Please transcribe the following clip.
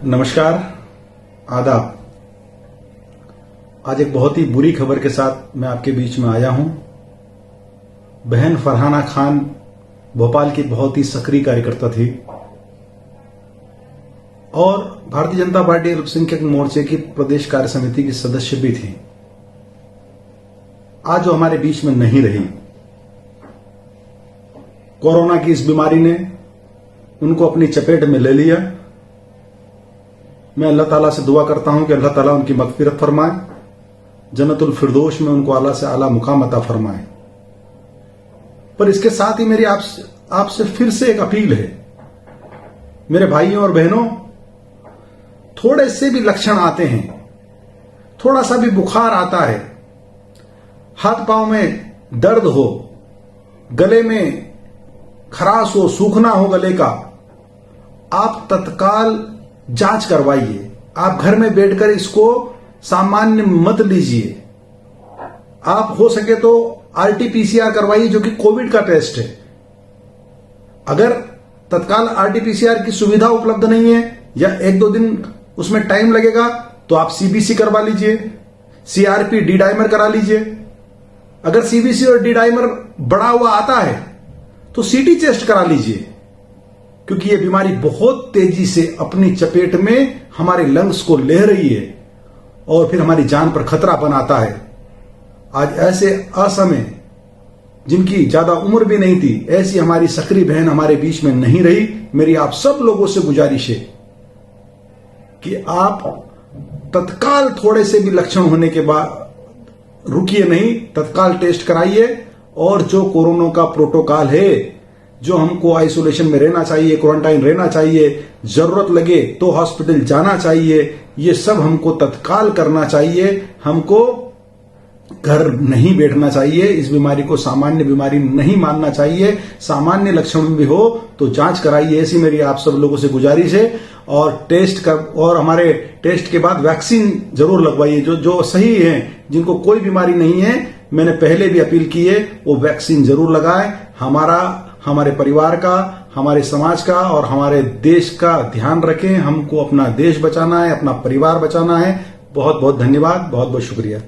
नमस्कार, आदाब। आज एक बहुत ही बुरी खबर के साथ मैं आपके बीच में आया हूं। बहन फरहाना खान भोपाल की बहुत ही सक्रिय कार्यकर्ता थी और भारतीय जनता पार्टी अल्पसंख्यक मोर्चे की प्रदेश कार्य समिति की सदस्य भी थी। आज वो हमारे बीच में नहीं रही। कोरोना की इस बीमारी ने उनको अपनी चपेट में ले लिया। मैं अल्लाह ताला से दुआ करता हूं कि अल्लाह ताला उनकी मग़फ़िरत फरमाए, जन्नतुल फिरदौस में उनको आला से आला मुकाम अता फरमाए। पर इसके साथ ही मेरी आपसे फिर से एक अपील है। मेरे भाइयों और बहनों, थोड़े से भी लक्षण आते हैं, थोड़ा सा भी बुखार आता है, हाथ पांव में दर्द हो, गले में खराश हो, सूखना हो गले का, आप तत्काल जांच करवाइए। आप घर में बैठकर इसको सामान्य मत लीजिए। आप हो सके तो आरटीपीसीआर करवाइए, जो कि कोविड का टेस्ट है। अगर तत्काल आरटीपीसीआर की सुविधा उपलब्ध नहीं है या एक दो दिन उसमें टाइम लगेगा तो आप सीबीसी करवा लीजिए, सीआरपी डी डाइमर करा लीजिए। अगर सीबीसी और डी डाइमर बढ़ा हुआ आता है तो सीटी टेस्ट करा लीजिए, क्योंकि यह बीमारी बहुत तेजी से अपनी चपेट में हमारे लंग्स को ले रही है और फिर हमारी जान पर खतरा बनाता है। आज ऐसे असमय जिनकी ज्यादा उम्र भी नहीं थी, ऐसी हमारी सक्रिय बहन हमारे बीच में नहीं रही। मेरी आप सब लोगों से गुजारिश है कि आप तत्काल थोड़े से भी लक्षण होने के बाद रुकिए नहीं, तत्काल टेस्ट कराइए। और जो कोरोना का प्रोटोकॉल है, जो हमको आइसोलेशन में रहना चाहिए, क्वारंटाइन रहना चाहिए, जरूरत लगे तो हॉस्पिटल जाना चाहिए, ये सब हमको तत्काल करना चाहिए। हमको घर नहीं बैठना चाहिए। इस बीमारी को सामान्य बीमारी नहीं मानना चाहिए। सामान्य लक्षण भी हो तो जांच कराइए, ऐसी मेरी आप सब लोगों से गुजारिश है। और हमारे टेस्ट के बाद वैक्सीन जरूर लगवाइए। जो सही है, जिनको कोई बीमारी नहीं है, मैंने पहले भी अपील की है, वो वैक्सीन जरूर लगाएं। हमारे परिवार का, हमारे समाज का और हमारे देश का ध्यान रखें। हमको अपना देश बचाना है, अपना परिवार बचाना है। बहुत बहुत धन्यवाद, बहुत बहुत शुक्रिया।